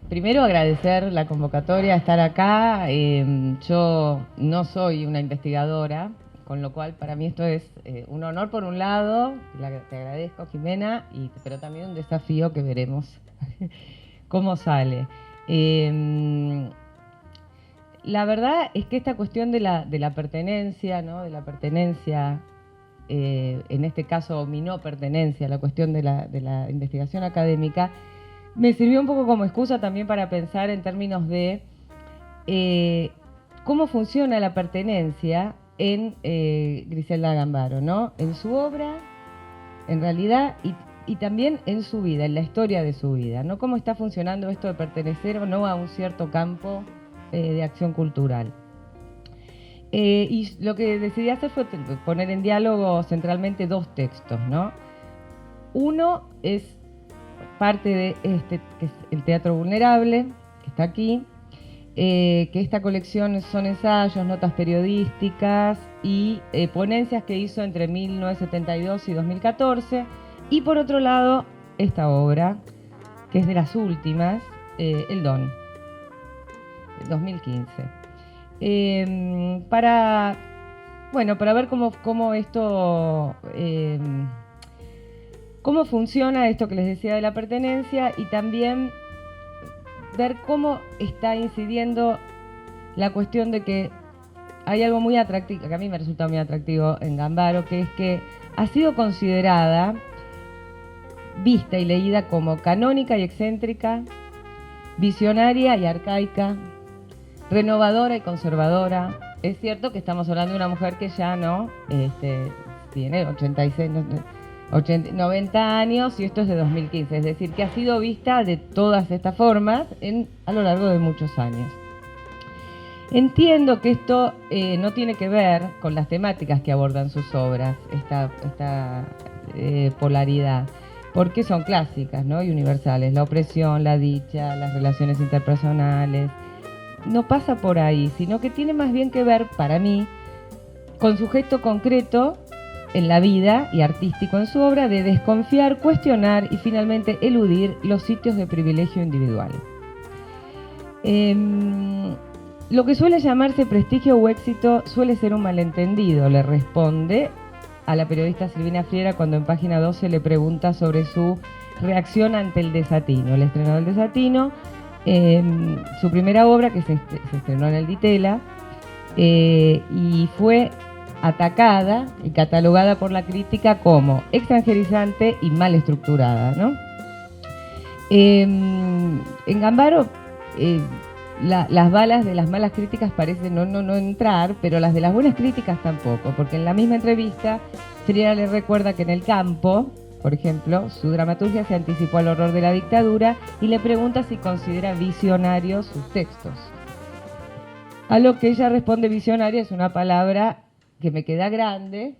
Primero agradecer la convocatoria, estar acá. Yo no soy una investigadora, con lo cual para mí esto es un honor por un lado, te agradezco Jimena, pero también un desafío que veremos cómo sale. La verdad es que esta cuestión de la pertenencia, ¿no? De la pertenencia, en este caso mi no pertenencia, la cuestión de la investigación académica, me sirvió un poco como excusa también para pensar en términos de cómo funciona la pertenencia en Griselda Gambaro, ¿no? En su obra, en realidad, y también en su vida, en la historia de su vida, ¿no? Cómo está funcionando esto de pertenecer o no a un cierto campo de acción cultural. Y lo que decidí hacer fue poner en diálogo centralmente dos textos, ¿no? Uno es parte de este, que es el Teatro Vulnerable, que está aquí, que esta colección son ensayos, notas periodísticas y ponencias que hizo entre 1972 y 2014. Y por otro lado, esta obra, que es de las últimas, El Don, 2015. Para ver cómo esto... cómo funciona esto que les decía de la pertenencia y también ver cómo está incidiendo la cuestión de que hay algo muy atractivo, que a mí me resulta muy atractivo en Gambaro, que es que ha sido considerada, vista y leída como canónica y excéntrica, visionaria y arcaica, renovadora y conservadora. Es cierto que estamos hablando de una mujer que ya no tiene 86, 90 años y esto es de 2015, es decir, que ha sido vista de todas estas formas a lo largo de muchos años. Entiendo que esto no tiene que ver con las temáticas que abordan sus obras, esta polaridad, porque son clásicas, ¿no? Y universales, la opresión, la dicha, las relaciones interpersonales. No pasa por ahí, sino que tiene más bien que ver, para mí, con su gesto concreto en la vida y artístico en su obra de desconfiar, cuestionar y finalmente eludir los sitios de privilegio individual. Lo que suele llamarse prestigio o éxito suele ser un malentendido, le responde a la periodista Silvina Friera cuando en página 12 le pregunta sobre su reacción ante El Desatino. El estreno del Desatino, su primera obra que se estrenó en el Ditela y fue atacada y catalogada por la crítica como extranjerizante y mal estructurada, ¿no? En Gambaro las balas de las malas críticas parecen no entrar, pero las de las buenas críticas tampoco, porque en la misma entrevista Friera le recuerda que en El Campo, por ejemplo, su dramaturgia se anticipó al horror de la dictadura y le pregunta si considera visionarios sus textos. A lo que ella responde: visionaria es una palabra que me queda grande,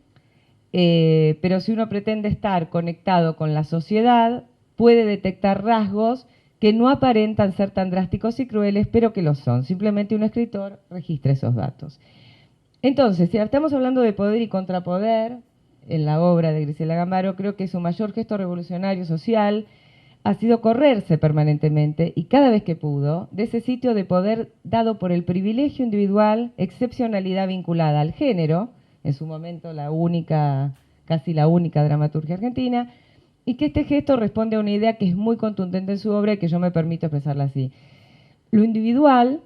pero si uno pretende estar conectado con la sociedad, puede detectar rasgos que no aparentan ser tan drásticos y crueles, pero que lo son. Simplemente un escritor registra esos datos. Entonces, si estamos hablando de poder y contrapoder en la obra de Griselda Gambaro, creo que su mayor gesto revolucionario social ha sido correrse permanentemente y cada vez que pudo de ese sitio de poder dado por el privilegio individual, excepcionalidad vinculada al género, en su momento casi la única dramaturgia argentina, y que este gesto responde a una idea que es muy contundente en su obra y que yo me permito expresarla así. Lo individual,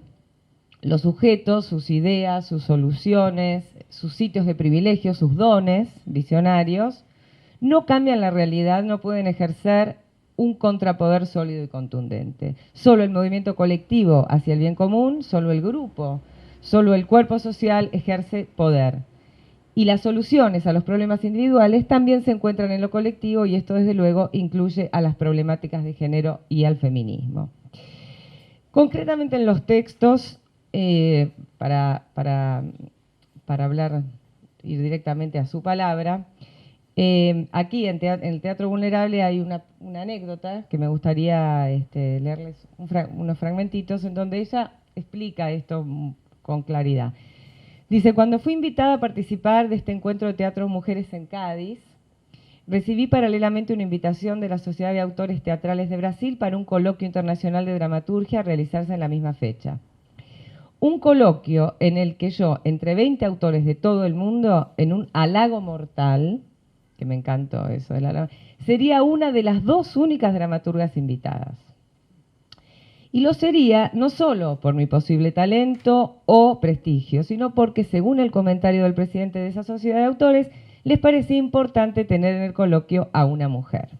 los sujetos, sus ideas, sus soluciones, sus sitios de privilegio, sus dones visionarios, no cambian la realidad, no pueden ejercer un contrapoder sólido y contundente. Solo el movimiento colectivo hacia el bien común, solo el grupo, solo el cuerpo social ejerce poder. Y las soluciones a los problemas individuales también se encuentran en lo colectivo y esto desde luego incluye a las problemáticas de género y al feminismo. Concretamente en los textos, para hablar, ir directamente a su palabra, aquí en el Teatro Vulnerable hay una anécdota que me gustaría leerles unos fragmentitos en donde ella explica esto con claridad. Dice: cuando fui invitada a participar de este encuentro de teatro Mujeres en Cádiz, recibí paralelamente una invitación de la Sociedad de Autores Teatrales de Brasil para un coloquio internacional de dramaturgia a realizarse en la misma fecha. Un coloquio en el que yo, entre 20 autores de todo el mundo, en un halago mortal, que me encantó eso, sería una de las 2 únicas dramaturgas invitadas. Y lo sería no solo por mi posible talento o prestigio, sino porque, según el comentario del presidente de esa sociedad de autores, les parecía importante tener en el coloquio a una mujer.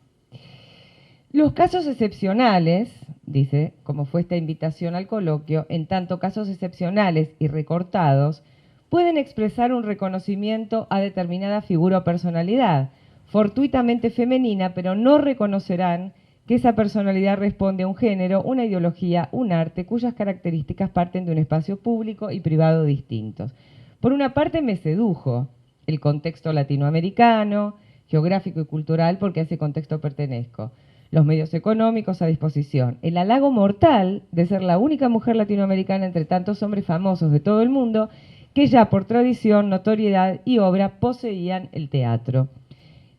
Los casos excepcionales, dice, como fue esta invitación al coloquio, en tanto casos excepcionales y recortados, pueden expresar un reconocimiento a determinada figura o personalidad, fortuitamente femenina, pero no reconocerán que esa personalidad responde a un género, una ideología, un arte, cuyas características parten de un espacio público y privado distintos. Por una parte me sedujo el contexto latinoamericano, geográfico y cultural, porque a ese contexto pertenezco. Los medios económicos a disposición. El halago mortal de ser la única mujer latinoamericana entre tantos hombres famosos de todo el mundo que ya por tradición, notoriedad y obra poseían el teatro.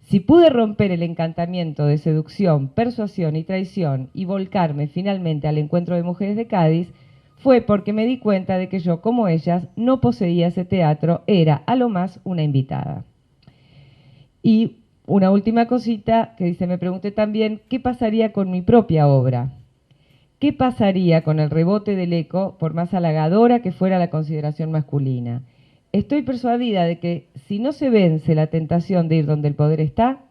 Si pude romper el encantamiento de seducción, persuasión y traición y volcarme finalmente al encuentro de mujeres de Cádiz, fue porque me di cuenta de que yo, como ellas, no poseía ese teatro, era a lo más una invitada. Y una última cosita que dice, me pregunté también, ¿qué pasaría con mi propia obra? ¿Qué pasaría con el rebote del eco, por más halagadora que fuera la consideración masculina? Estoy persuadida de que si no se vence la tentación de ir donde el poder está,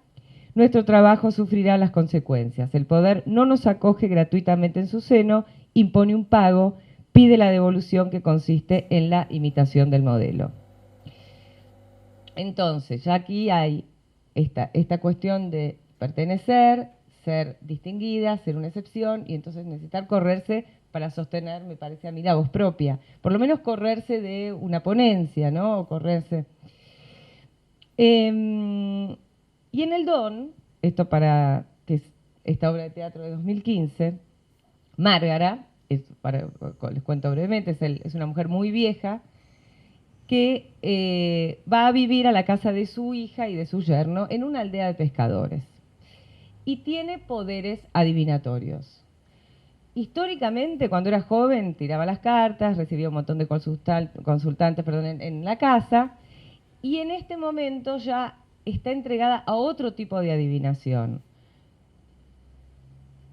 nuestro trabajo sufrirá las consecuencias. El poder no nos acoge gratuitamente en su seno, impone un pago, pide la devolución que consiste en la imitación del modelo. Entonces, ya aquí hay esta cuestión de pertenecer, ser distinguida, ser una excepción, y entonces necesitar correrse para sostener, me parece a mí, la voz propia. Por lo menos correrse de una ponencia, ¿no? O correrse. Y en el Don, esto para que es esta obra de teatro de 2015, Márgara, les cuento brevemente, es una mujer muy vieja, que va a vivir a la casa de su hija y de su yerno en una aldea de pescadores. Y tiene poderes adivinatorios. Históricamente, cuando era joven, tiraba las cartas, recibía un montón de consultantes en la casa, y en este momento ya está entregada a otro tipo de adivinación.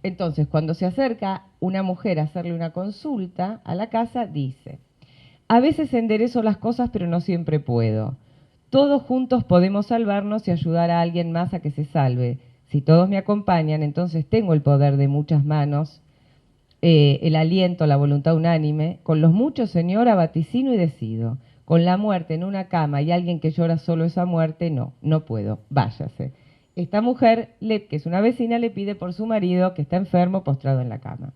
Entonces, cuando se acerca una mujer a hacerle una consulta a la casa, dice: a veces enderezo las cosas, pero no siempre puedo. Todos juntos podemos salvarnos y ayudar a alguien más a que se salve. Si todos me acompañan, entonces tengo el poder de muchas manos, el aliento, la voluntad unánime. Con los muchos, señora, vaticino y decido. Con la muerte en una cama y alguien que llora solo esa muerte, no puedo, váyase. Esta mujer, que es una vecina, le pide por su marido, que está enfermo, postrado en la cama.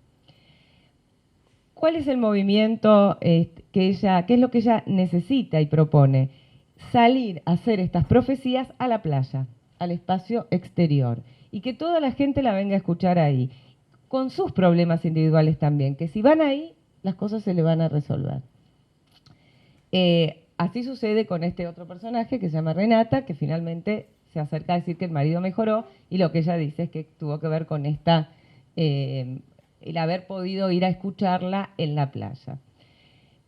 ¿Cuál es el movimiento qué es lo que ella necesita y propone? Salir a hacer estas profecías a la playa, al espacio exterior, y que toda la gente la venga a escuchar ahí, con sus problemas individuales también, que si van ahí, las cosas se le van a resolver. Así sucede con este otro personaje que se llama Renata, que finalmente se acerca a decir que el marido mejoró, y lo que ella dice es que tuvo que ver con el haber podido ir a escucharla en la playa.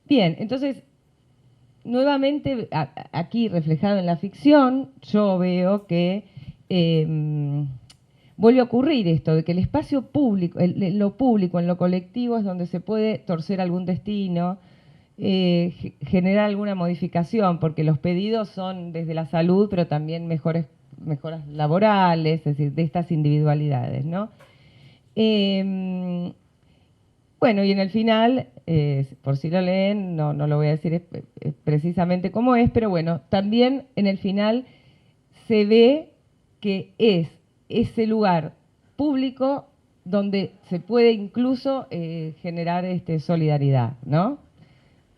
Bien, entonces, nuevamente, aquí reflejado en la ficción, yo veo que vuelve a ocurrir esto, de que el espacio público, lo público, en lo colectivo, es donde se puede torcer algún destino, generar alguna modificación, porque los pedidos son desde la salud, pero también mejoras laborales, es decir, de estas individualidades, ¿no? Bueno, y en el final, por si lo leen, no lo voy a decir precisamente cómo es, pero bueno, también en el final se ve que es ese lugar público donde se puede incluso generar solidaridad, ¿no?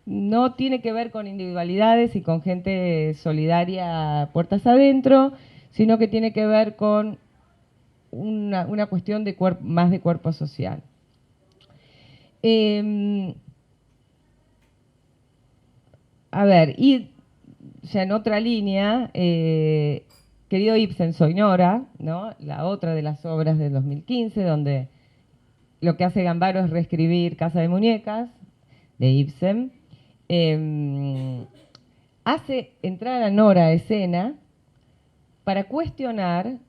No tiene que ver con individualidades y con gente solidaria puertas adentro, sino que tiene que ver con una cuestión de más de cuerpo social. A ver, y ya en otra línea, Querido Ibsen, soy Nora, ¿no? La otra de las obras del 2015, donde lo que hace Gambaro es reescribir Casa de Muñecas, de Ibsen. Hace entrar a Nora a escena para cuestionar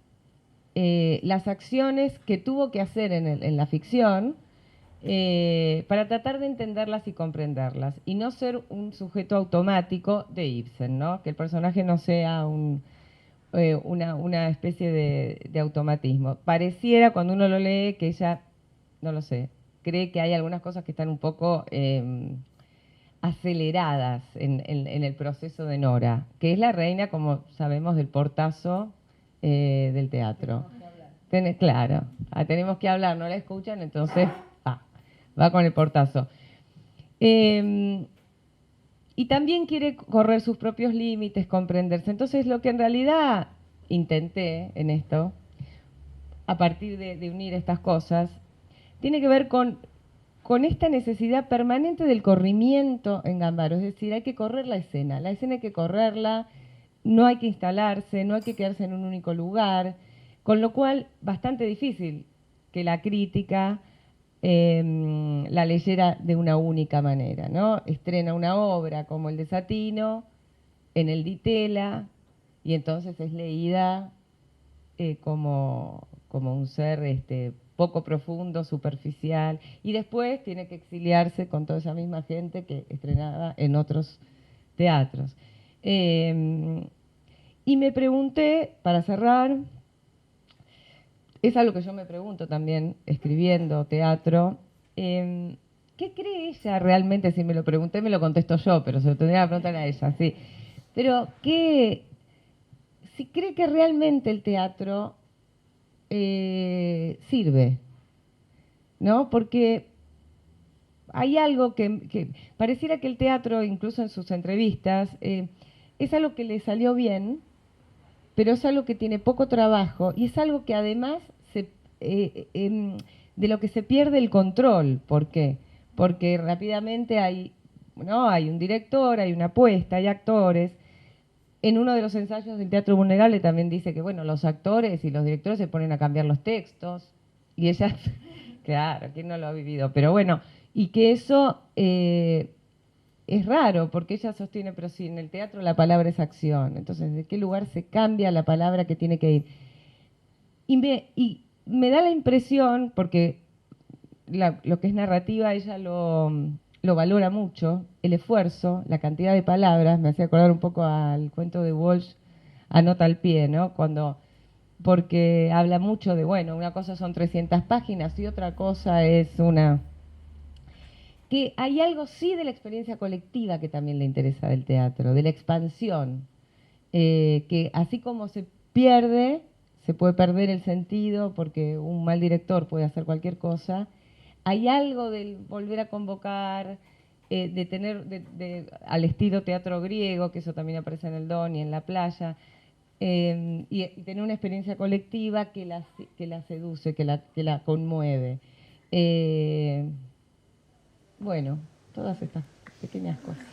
las acciones que tuvo que hacer en la ficción para tratar de entenderlas y comprenderlas y no ser un sujeto automático de Ibsen, ¿no? Que el personaje no sea una especie de automatismo. Pareciera cuando uno lo lee que ella, no lo sé, cree que hay algunas cosas que están un poco aceleradas en el proceso de Nora, que es la reina, como sabemos, del portazo del teatro. Claro, tenemos que hablar, no la escuchan, entonces va con el portazo. Y también quiere correr sus propios límites, comprenderse. Entonces, lo que en realidad intenté en esto, a partir de unir estas cosas, tiene que ver con esta necesidad permanente del corrimiento en Gambaro. Es decir, hay que correr la escena hay que correrla, no hay que instalarse, no hay que quedarse en un único lugar, con lo cual bastante difícil que la crítica la leyera de una única manera, ¿no? Estrena una obra como el Desatino en el Ditela y entonces es leída como un ser poco profundo, superficial, y después tiene que exiliarse con toda esa misma gente que estrenaba en otros teatros. Y me pregunté, para cerrar, es algo que yo me pregunto también escribiendo teatro, ¿qué cree ella realmente? Si me lo pregunté, me lo contesto yo, pero se lo tendría que preguntar a ella, sí. Pero, si cree que realmente el teatro sirve, ¿no? Porque hay algo que pareciera que el teatro, incluso en sus entrevistas, es algo que le salió bien, pero es algo que tiene poco trabajo y es algo que además de lo que se pierde el control. ¿Por qué? Porque rápidamente hay un director, hay una apuesta, hay actores. En uno de los ensayos del Teatro Vulnerable también dice que, bueno, los actores y los directores se ponen a cambiar los textos y ella, claro, ¿quién no lo ha vivido? Pero bueno, y que eso es raro porque ella sostiene, pero si en el teatro la palabra es acción, entonces ¿de qué lugar se cambia la palabra que tiene que ir? Y me da la impresión, porque lo que es narrativa ella lo valora mucho, el esfuerzo, la cantidad de palabras, me hacía acordar un poco al cuento de Walsh, Anota al pie, ¿no? Porque habla mucho de, bueno, una cosa son 300 páginas y otra cosa es que hay algo sí de la experiencia colectiva que también le interesa del teatro, de la expansión, que así como se puede perder el sentido porque un mal director puede hacer cualquier cosa, hay algo del volver a convocar, de tener al estilo teatro griego, que eso también aparece en el Don y en La Playa, y tener una experiencia colectiva que la seduce, que la conmueve. Bueno, todas estas pequeñas cosas.